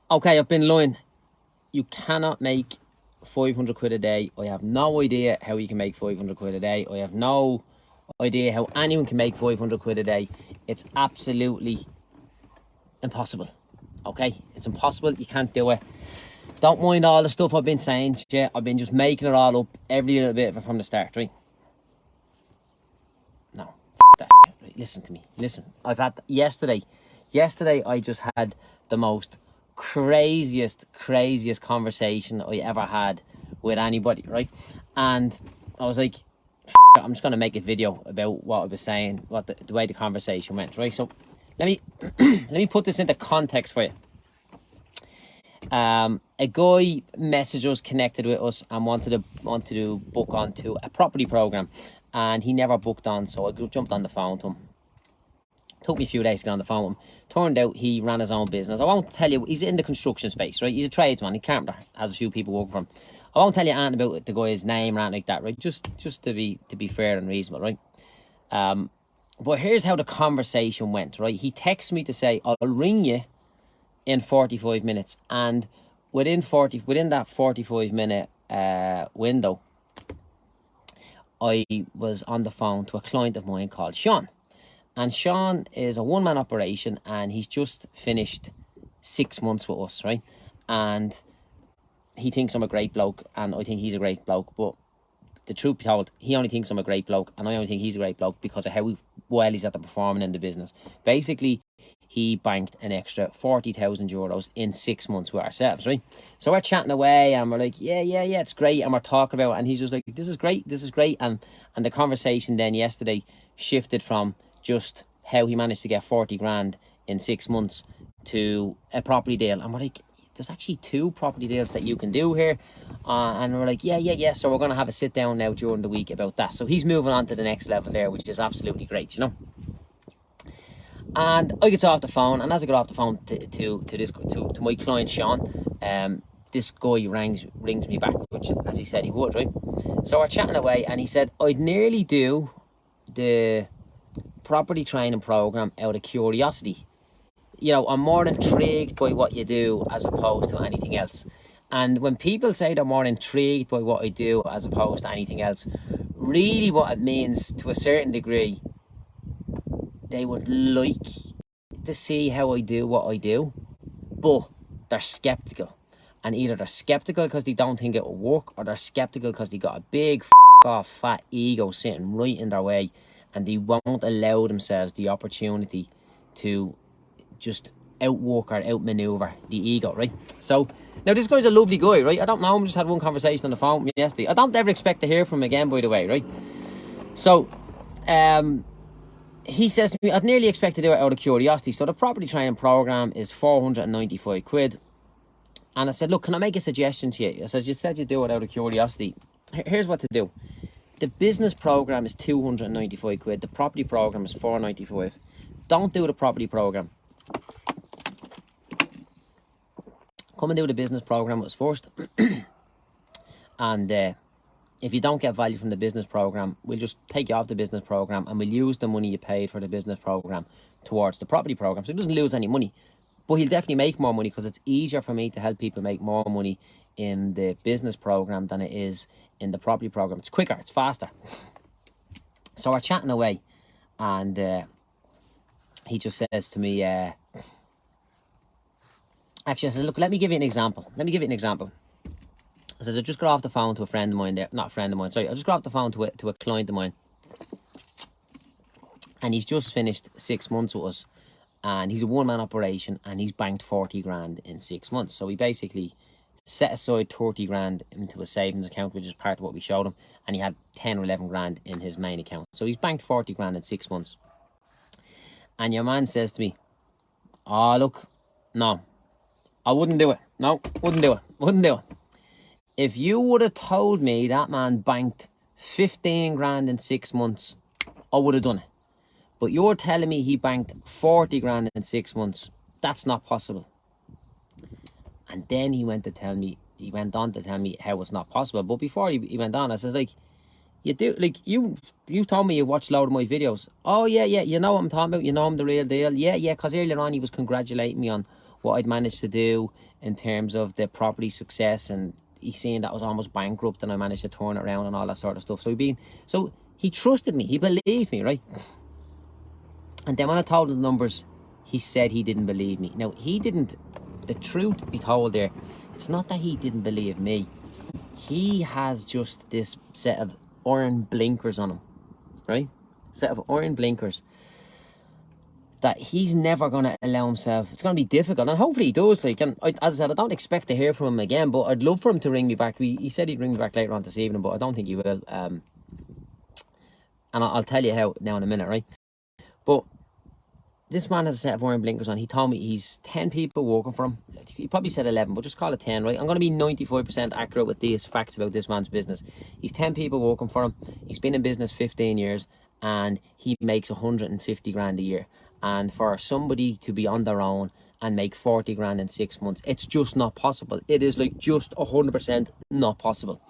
Okay, I've been lying. You cannot make 500 quid a day. I have no idea how you can make 500 quid a day. I have no idea how anyone can make 500 quid a day. It's absolutely impossible. Okay, it's impossible. You can't do it. Don't mind all the stuff I've been saying to you. I've been just making it all up, every little bit of it from the start, right? No, that shit, right? Listen to me. Listen, I've had yesterday I just had the most craziest conversation I ever had with anybody, right? And I was like, I'm just gonna make a video about what I was saying, what the way the conversation went, right? So let me let me put this into context for you. A guy messaged us, connected with us, and wanted to book onto a property program, and he never booked on. So I jumped on the phone to him. Took me a few days to get on the phone with him. Turned out he ran his own business. I won't tell you. He's in the construction space, right? He's a tradesman. He's a carpenter. Has a few people working for him. I won't tell you anything about the guy's name or anything like that, right? Just to be fair and reasonable, right? But here's how the conversation went, right? He texted me to say, I'll ring you in 45 minutes. And within that 45-minute window, I was on the phone to a client of mine called Sean. And Sean is a one-man operation, and he's just finished 6 months with us, right? And he thinks I'm a great bloke, and I think he's a great bloke. But the truth be told, he only thinks I'm a great bloke, and I only think he's a great bloke because of how well he's at the performing in the business. Basically, he banked an extra 40,000 euros in 6 months with ourselves, right? So we're chatting away, and we're like, yeah, it's great, and we're talking about it, and he's just like, this is great, and the conversation then yesterday shifted from just how he managed to get 40 grand in 6 months to a property deal. And we're like, there's actually 2 property deals that you can do here. And we're like, yeah. So we're going to have a sit down now during the week about that. So he's moving on to the next level there, which is absolutely great, you know. And I get off the phone, and as I get off the phone to my client Sean, this guy rings me back, which as he said he would, right? So we're chatting away, and he said, I'd nearly do the property training program out of curiosity. You know, I'm more intrigued by what you do as opposed to anything else. And when people say they're more intrigued by what I do as opposed to anything else, really what it means to a certain degree, they would like to see how I do what I do, but they're skeptical. And either they're skeptical because they don't think it will work, or they're skeptical because they got a big off fat ego sitting right in their way, and they won't allow themselves the opportunity to just outwork or outmaneuver the ego, right? So now this guy's a lovely guy, right? I don't know him, just had one conversation on the phone with me yesterday. I don't ever expect to hear from him again, by the way, right? So he says to me, I'd nearly expect to do it out of curiosity. So the property training program is 495 quid. And I said, look, can I make a suggestion to you? I said, you said you'd do it out of curiosity. Here's what to do. The business program is 295 quid. The property program is 495. Don't do the property program. Come and do the business program with us first. And if you don't get value from the business program, we'll just take you off the business program, and we'll use the money you paid for the business program towards the property program. So he doesn't lose any money, but he'll definitely make more money, because it's easier for me to help people make more money in the business program than it is in the property program. It's quicker, it's faster. So we're chatting away, and he just says to me, actually I says, look, let me give you an example. I says, I just got off the phone to a friend of mine there, not a friend of mine, sorry, I just got off the phone to a client of mine, and he's just finished 6 months with us, and he's a one-man operation, and he's banked 40 grand in 6 months. So he basically set aside 30 grand into a savings account, which is part of what we showed him, and he had 10 or 11 grand in his main account. So he's banked 40 grand in 6 months. And your man says to me, oh, look, no, I wouldn't do it. No, wouldn't do it. If you would have told me that man banked 15 grand in 6 months, I would have done it. But you're telling me he banked 40 grand in 6 months. That's not possible. And then he went on to tell me how it's not possible. But before he went on, I says, like, you told me you watched a load of my videos. Oh, yeah, you know what I'm talking about. You know I'm the real deal. Yeah, because earlier on he was congratulating me on what I'd managed to do in terms of the property success, and he's seen that I was almost bankrupt and I managed to turn it around and all that sort of stuff. So he trusted me, he believed me, right? And then when I told him the numbers, he said he didn't believe me. Now, he didn't, the truth be told there, it's not that he didn't believe me. He has just this set of iron blinkers on him, right? Set of iron blinkers that he's never going to allow himself. It's going to be difficult, and hopefully he does. Like, and as I said, I don't expect to hear from him again, but I'd love for him to ring me back. He said he'd ring me back later on this evening, but I don't think he will. And I'll tell you how now in a minute, right? But this man has a set of iron blinkers on. He told me he's 10 people working for him. He probably said 11, but just call it 10, right? I'm going to be 95% accurate with these facts about this man's business. He's 10 people working for him. He's been in business 15 years, and he makes 150 grand a year. And for somebody to be on their own and make 40 grand in 6 months, it's just not possible. It is like just 100% not possible.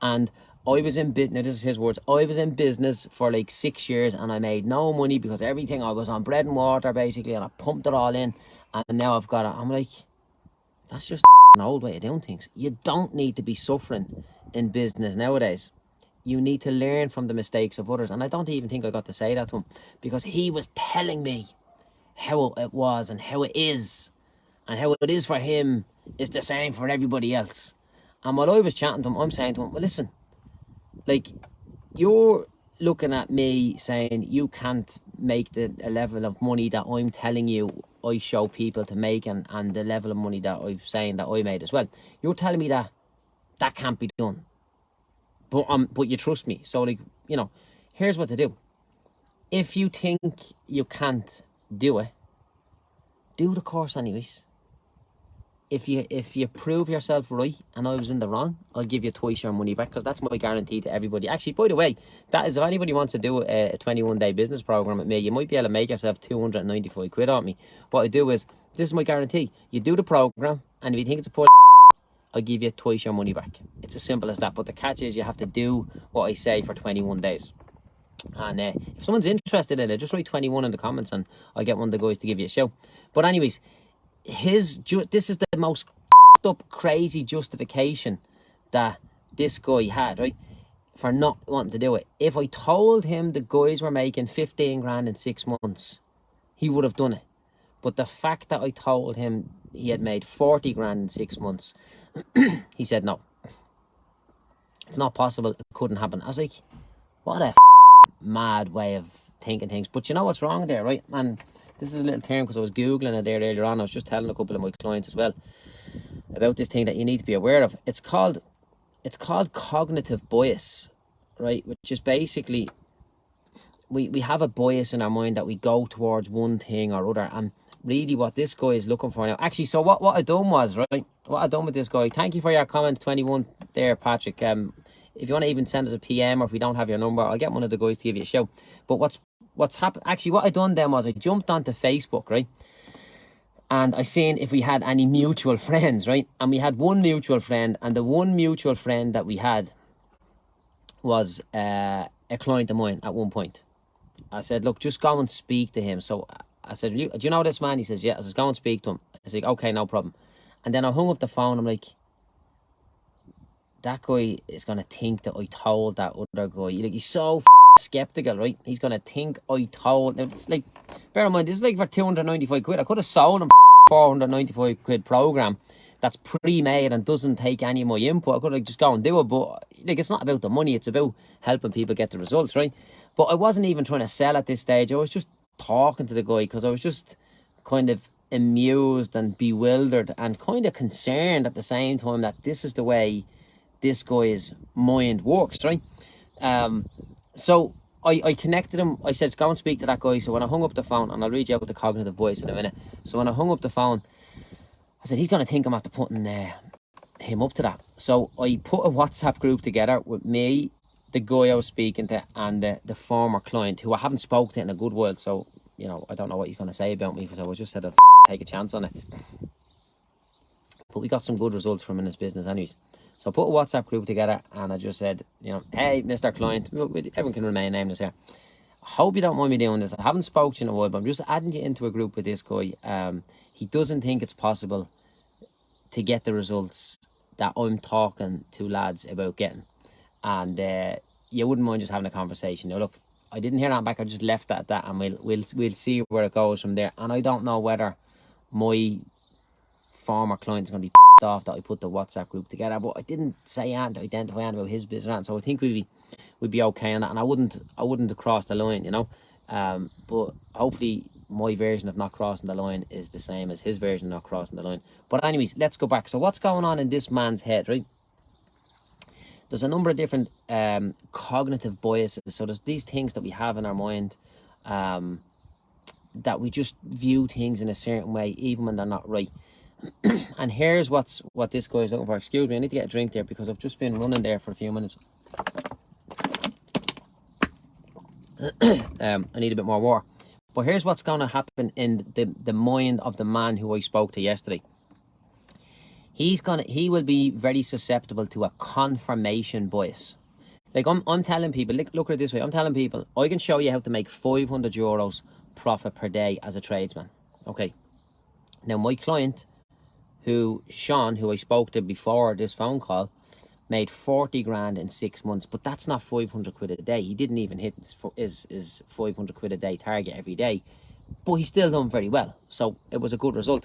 And I was in business, this is his words, I was in business for like 6 years and I made no money because everything, I was on bread and water basically, and I pumped it all in, and now I've got it. I'm like, that's just an old way of doing things. You don't need to be suffering in business nowadays. You need to learn from the mistakes of others. And I don't even think I got to say that to him, because he was telling me how it was and how it is, and how it is for him is the same for everybody else. And while I was chatting to him, I'm saying to him, well, listen, like, you're looking at me saying you can't make the level of money that I'm telling you I show people to make, and the level of money that I'm saying that I made as well. You're telling me that that can't be done. But you trust me. So, like, you know, here's what to do. If you think you can't do it, do the course anyways. If you prove yourself right and I was in the wrong, I'll give you twice your money back, because that's my guarantee to everybody. Actually, by the way, that is, if anybody wants to do a 21-day business program with me, you might be able to make yourself 295 quid on me. What I do is, this is my guarantee. You do the program, and if you think it's a poor, I'll give you twice your money back. It's as simple as that. But the catch is, you have to do what I say for 21 days. And if someone's interested in it, just write 21 in the comments and I'll get one of the guys to give you a show. But anyways, this is the most up crazy justification that this guy had, right, for not wanting to do it. If I told him the guys were making 15 grand in 6 months, he would have done it. But the fact that I told him he had made 40 grand in 6 months, he said no. It's not possible. It couldn't happen. I was like, what a mad way of thinking things. But you know what's wrong there, right? And this is a little term, because I was Googling it there earlier on. I was just telling a couple of my clients as well about this thing that you need to be aware of. It's called cognitive bias, right? Which is basically, we have a bias in our mind that we go towards one thing or other. And really what this guy is looking for now, actually, so what I done was, right, what I done with this guy, thank you for your comment 21 there, Patrick. If you want to even send us a PM, or if we don't have your number, I'll get one of the guys to give you a show. But what's happened, actually, what I done then was I jumped onto Facebook, right? And I seen if we had any mutual friends, right? And we had one mutual friend, and the one mutual friend that we had was a client of mine at one point. I said, look, just go and speak to him. So I said, do you know this man? He says, yeah. I said, go and speak to him. I said, okay, no problem. And then I hung up the phone. I'm like, that guy is going to think that I told that other guy. Like, he's so skeptical, right? He's going to think I told. It's like, bear in mind, this is like for 295 quid. I could have sold him 495 quid program that's pre-made and doesn't take any of my input. I could have just go and do it. But like, it's not about the money. It's about helping people get the results, right? But I wasn't even trying to sell at this stage. I was just talking to the guy because I was just kind of amused and bewildered and kind of concerned at the same time that this is the way this guy's mind works, right? So I connected him. I said, go and speak to that guy. So when I hung up the phone, and I'll read you out with the cognitive voice in a minute. So when I hung up the phone, I said, he's going to think I'm after putting him up to that. So I put a WhatsApp group together with me, the guy I was speaking to, and the former client, who I haven't spoken to in a good while. So, you know, I don't know what he's going to say about me. So I just said I'd take a chance on it. But we got some good results from him in his business anyways. So I put a WhatsApp group together, and I just said, you know, hey, Mr. Client, everyone can remain nameless here. hope you don't mind me doing this. I haven't spoken to you in a while, but I'm just adding you into a group with this guy. He doesn't think it's possible to get the results that I'm talking to lads about getting. And you wouldn't mind just having a conversation. Now, look, I didn't hear that back. I just left that at that, and we'll see where it goes from there. And I don't know whether my former client's going to be off that I put the WhatsApp group together, but I didn't say and to identify and about his business, so I think we'd be okay on that. And I wouldn't have crossed the line, you know. But hopefully my version of not crossing the line is the same as his version of not crossing the line. But anyways, let's go back. So what's going on in this man's head, right? There's a number of different cognitive biases. So there's these things that we have in our mind that we just view things in a certain way, even when they're not right. And here's what this guy is looking for. Excuse me, I need to get a drink there because I've just been running there for a few minutes. I need a bit more water. But here's what's going to happen in the mind of the man who I spoke to yesterday. He will be very susceptible to a confirmation bias. Like I'm telling people, look at it this way. I'm telling people, I can show you how to make €500 profit per day as a tradesman. Okay. Now my client, Sean, who I spoke to before this phone call, made 40 grand in 6 months, but that's not 500 quid a day. He didn't even hit his 500 quid a day target every day, but he's still done very well. So it was a good result.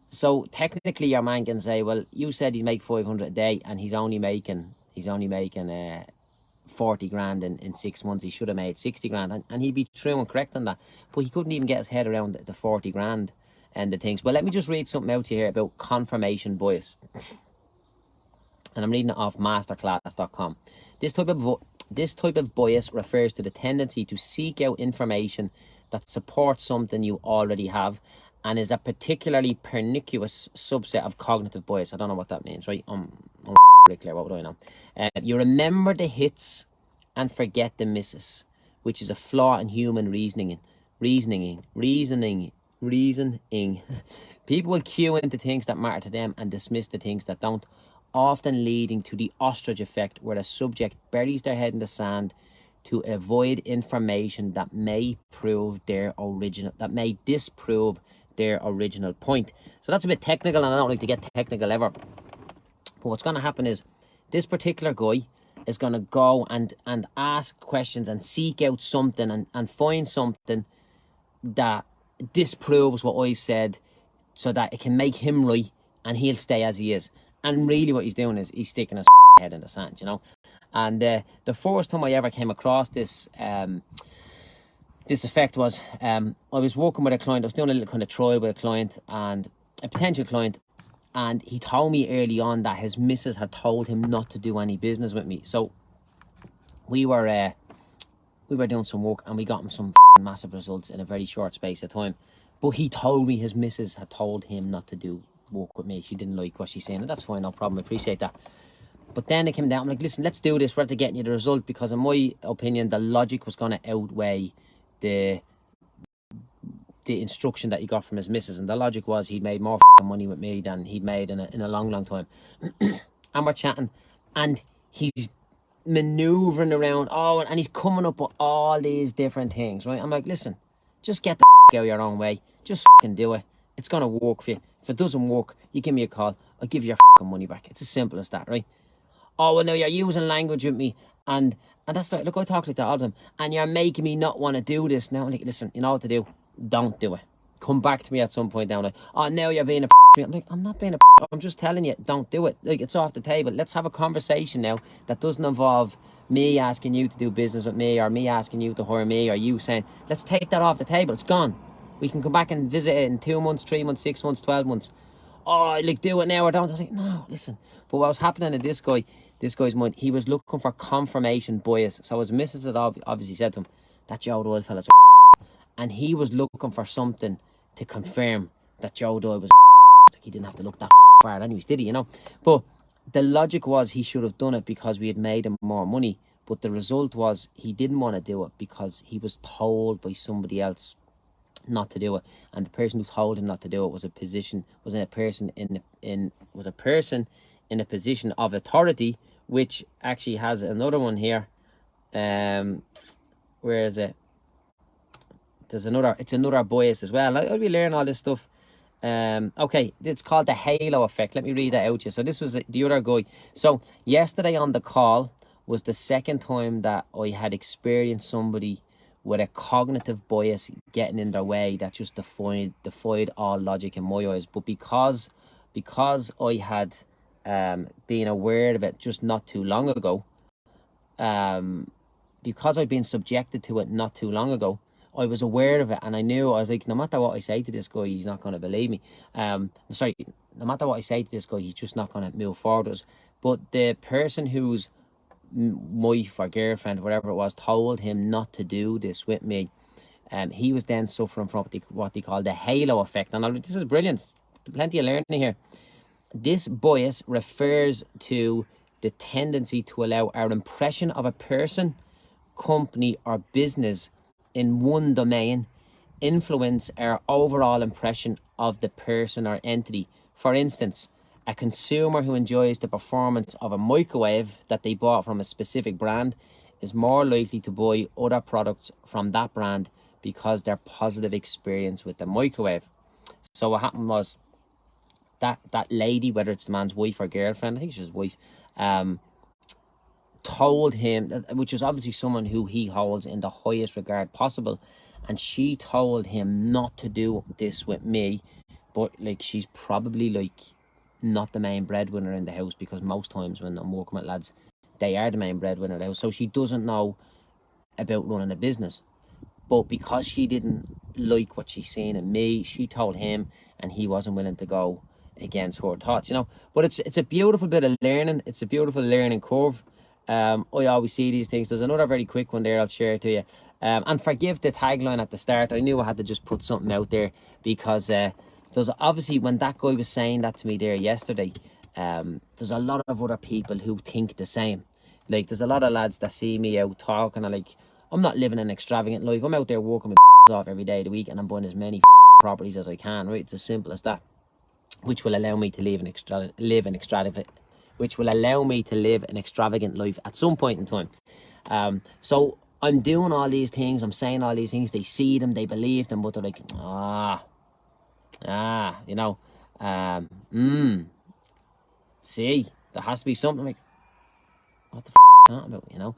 So technically your man can say, well, you said he'd make 500 a day and he's only making 40 grand in 6 months. He should have made 60 grand, and he'd be true and correct on that, but he couldn't even get his head around the 40 grand and the things. Well, let me just read something out to you here about confirmation bias. And I'm reading it off masterclass.com. This type of bias refers to the tendency to seek out information that supports something you already have, and is a particularly pernicious subset of cognitive bias. I don't know what that means, right? I'm pretty clear. What would I know? You remember the hits and forget the misses, which is a flaw in human reasoning. People will cue into things that matter to them and dismiss the things that don't, often leading to the ostrich effect, where the subject buries their head in the sand to avoid information that may disprove their original point. So that's a bit technical, and I don't like to get technical ever. But what's going to happen is this particular guy is going to go and ask questions and seek out something and find something that disproves what I said, so that it can make him right and he'll stay as he is. And really what he's doing is he's sticking his head in the sand, you know. And the first time I ever came across this this effect was I was working with a client. I was doing a little kind of trial with a client, and a potential client, and he told me early on that his missus had told him not to do any business with me. So we were doing some work, and we got him some massive results in a very short space of time. But he told me his missus had told him not to do work with me. She didn't like what she's saying, and that's fine, no problem, I appreciate that. But then it came down, I'm like, listen, let's do this, we're after getting you the result, because in my opinion the logic was going to outweigh the instruction that he got from his missus. And the logic was he'd made more money with me than he'd made in a long time. And we're chatting, and he's maneuvering around, and he's coming up with all these different things, right? I'm like, listen, just get the out of your own way, just do it, it's going to work for you. If it doesn't work, you give me a call, I'll give you your money back. It's as simple as that, right? Oh, well, now you're using language with me, and that's like, look, I talk like that all the time, and you're making me not want to do this now. I'm like, listen, you know what to do, don't do it. Come back to me at some point down, like, oh, now you're being a I'm like, I'm not being a I'm just telling you, don't do it. Like, it's off the table. Let's have a conversation now that doesn't involve me asking you to do business with me, or me asking you to hire me, or you saying, let's take that off the table. It's gone. We can come back and visit it in 2 months, 3 months, 6 months, 12 months. Oh, like, do it now or don't. I was like, no, listen. But what was happening to this guy's mind, he was looking for confirmation bias. So his missus had obviously said to him, that Joe Doyle fella's and he was looking for something to confirm that Joe Doyle was he didn't have to look that far anyways, did he, you know? But the logic was he should have done it because we had made him more money. But the result was he didn't want to do it because he was told by somebody else not to do it, and the person who told him not to do it was a person in a position of authority, which actually has another one here. Where is it? There's another, it's another bias as well. I'll be learning all this stuff. Okay, it's called the halo effect. Let me read that out to you. So this was the other guy. So yesterday on the call was the second time that I had experienced somebody with a cognitive bias getting in their way that just defied all logic in my eyes. But because I had been aware of it just not too long ago, because I've been subjected to it not too long ago, I was aware of it, and I knew, I was like, no matter what I say to this guy, he's not going to believe me. No matter what I say to this guy, he's just not going to move forward. But the person whose wife or girlfriend, whatever it was, told him not to do this with me, he was then suffering from what they call the halo effect. And this is brilliant. Plenty of learning here. This bias refers to the tendency to allow our impression of a person, company, or business in one domain influence our overall impression of the person or entity. For instance, a consumer who enjoys the performance of a microwave that they bought from a specific brand is more likely to buy other products from that brand because their positive experience with the microwave. So what happened was that lady, whether it's the man's wife or girlfriend, I think she was wife, told him, which is obviously someone who he holds in the highest regard possible, and she told him not to do this with me, but like she's probably like not the main breadwinner in the house, because most times when I'm working with lads, they are the main breadwinner in the house, so she doesn't know about running a business. But because she didn't like what she's seen in me, she told him, and he wasn't willing to go against her thoughts, you know. But it's a beautiful bit of learning. It's a beautiful learning curve. I always see these things. There's another very quick one there I'll share to you. And forgive the tagline at the start. I knew I had to just put something out there, because there's obviously, when that guy was saying that to me there yesterday, there's a lot of other people who think the same. Like, there's a lot of lads that see me out talking, and like, I'm not living an extravagant life. I'm out there working my off every day of the week, and I'm buying as many properties as I can, right? It's as simple as that, which will allow me to live an extravagant life at some point in time. So I'm doing all these things, I'm saying all these things, they see them, they believe them, but they're like, you know, see, there has to be something. Like, what the talking about, you know?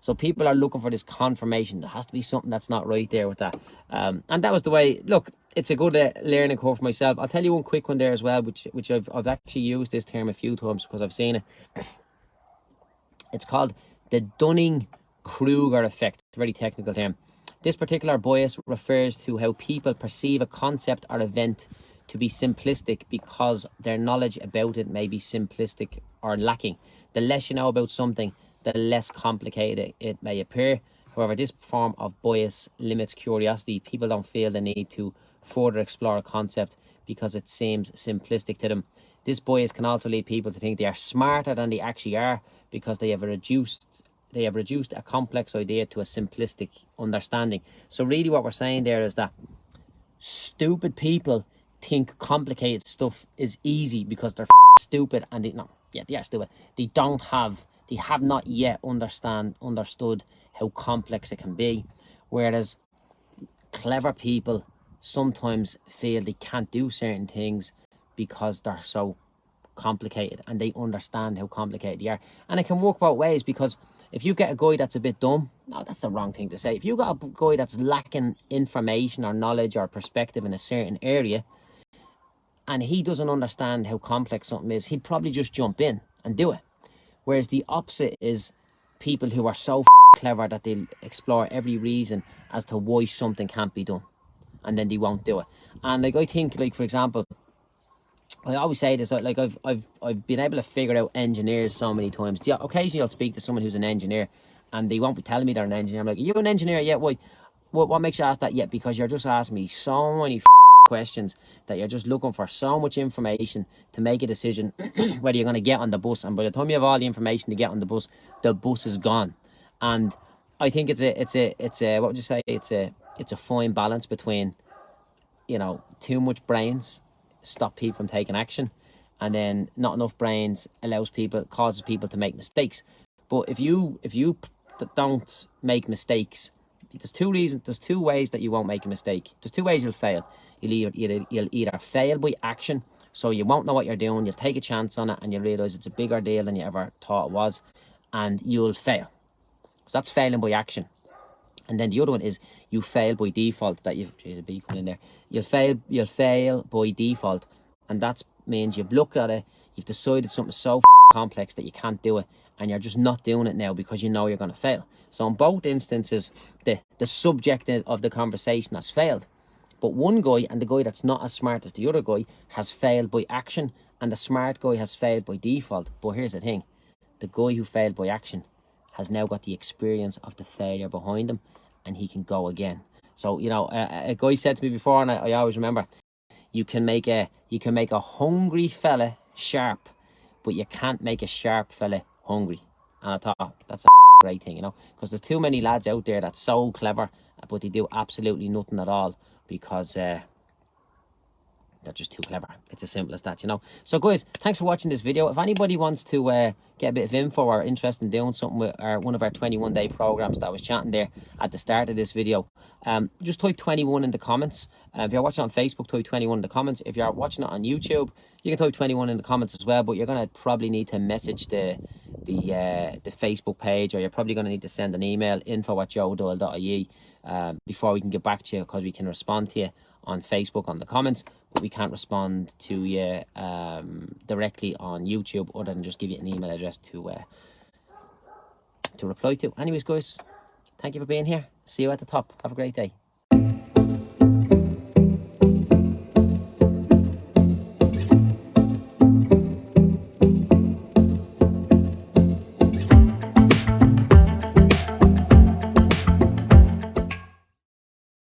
So people are looking for this confirmation. There has to be something that's not right there with that. And that was the way, look, it's a good learning curve for myself. I'll tell you one quick one there as well, which I've actually used this term a few times because I've seen it. It's called the Dunning-Kruger effect. It's a very technical term. This particular bias refers to how people perceive a concept or event to be simplistic because their knowledge about it may be simplistic or lacking. The less you know about something, the less complicated it may appear. However, this form of bias limits curiosity. People don't feel the need to further explore a concept because it seems simplistic to them. This bias can also lead people to think they are smarter than they actually are because they have reduced a complex idea to a simplistic understanding. So really what we're saying there is that stupid people think complicated stuff is easy because they're stupid, and they are stupid. They have not yet understood how complex it can be. Whereas clever people sometimes feel they can't do certain things because they're so complicated, and they understand how complicated they are. And it can work both ways, because if you get a guy that's a bit dumb, no, that's the wrong thing to say. If you got a guy that's lacking information or knowledge or perspective in a certain area, and he doesn't understand how complex something is, he'd probably just jump in and do it. Whereas the opposite is people who are so clever that they'll explore every reason as to why something can't be done, and then they won't do it. And like, I think, like, for example, I always say this, like, I've been able to figure out engineers so many times. Yeah, occasionally I'll speak to someone who's an engineer and they won't be telling me they're an engineer. I'm like, are you an engineer yet? Why? What makes you ask that yet? Because you're just asking me so many questions that you're just looking for so much information to make a decision whether you're going to get on the bus. And by the time you have all the information to get on the bus is gone. And I think it's a what would you say? It's a fine balance between, you know, too much brains stop people from taking action, and then not enough brains causes people to make mistakes. But if you don't make mistakes. There's two ways that you won't make a mistake. There's two ways you'll fail. You'll either fail by action, so you won't know what you're doing, you'll take a chance on it, and you'll realise it's a bigger deal than you ever thought it was, and you'll fail. So that's failing by action. And then the other one is you fail by default. That you've, geez, a bee coming in there. You'll fail by default, and that means you've looked at it, you've decided something so complex that you can't do it, and you're just not doing it now because you know you're going to fail. So in both instances, the subject of the conversation has failed. But one guy, and the guy that's not as smart as the other guy, has failed by action, and the smart guy has failed by default. But here's the thing. The guy who failed by action has now got the experience of the failure behind him, and he can go again. So, you know, a guy said to me before, and I always remember, you can make a hungry fella sharp, but you can't make a sharp fella hungry. And I thought, that's a great thing, you know, because there's too many lads out there that's so clever, but they do absolutely nothing at all because they're just too clever. It's as simple as that, you know. So guys, thanks for watching this video. If anybody wants to get a bit of info or interested in doing something with one of our 21-day programs that I was chatting there at the start of this video, just type 21 in the comments. If you're watching on Facebook, type 21 in the comments. If you're watching it on YouTube, you can type 21 in the comments as well, but you're going to probably need to message the Facebook page, or you're probably going to need to send an email, info@joedoyle.ie, before we can get back to you, because we can respond to you on Facebook on the comments, but we can't respond to you directly on YouTube, other than just give you an email address to reply to. Anyways guys, thank you for being here. See you at the top. Have a great day.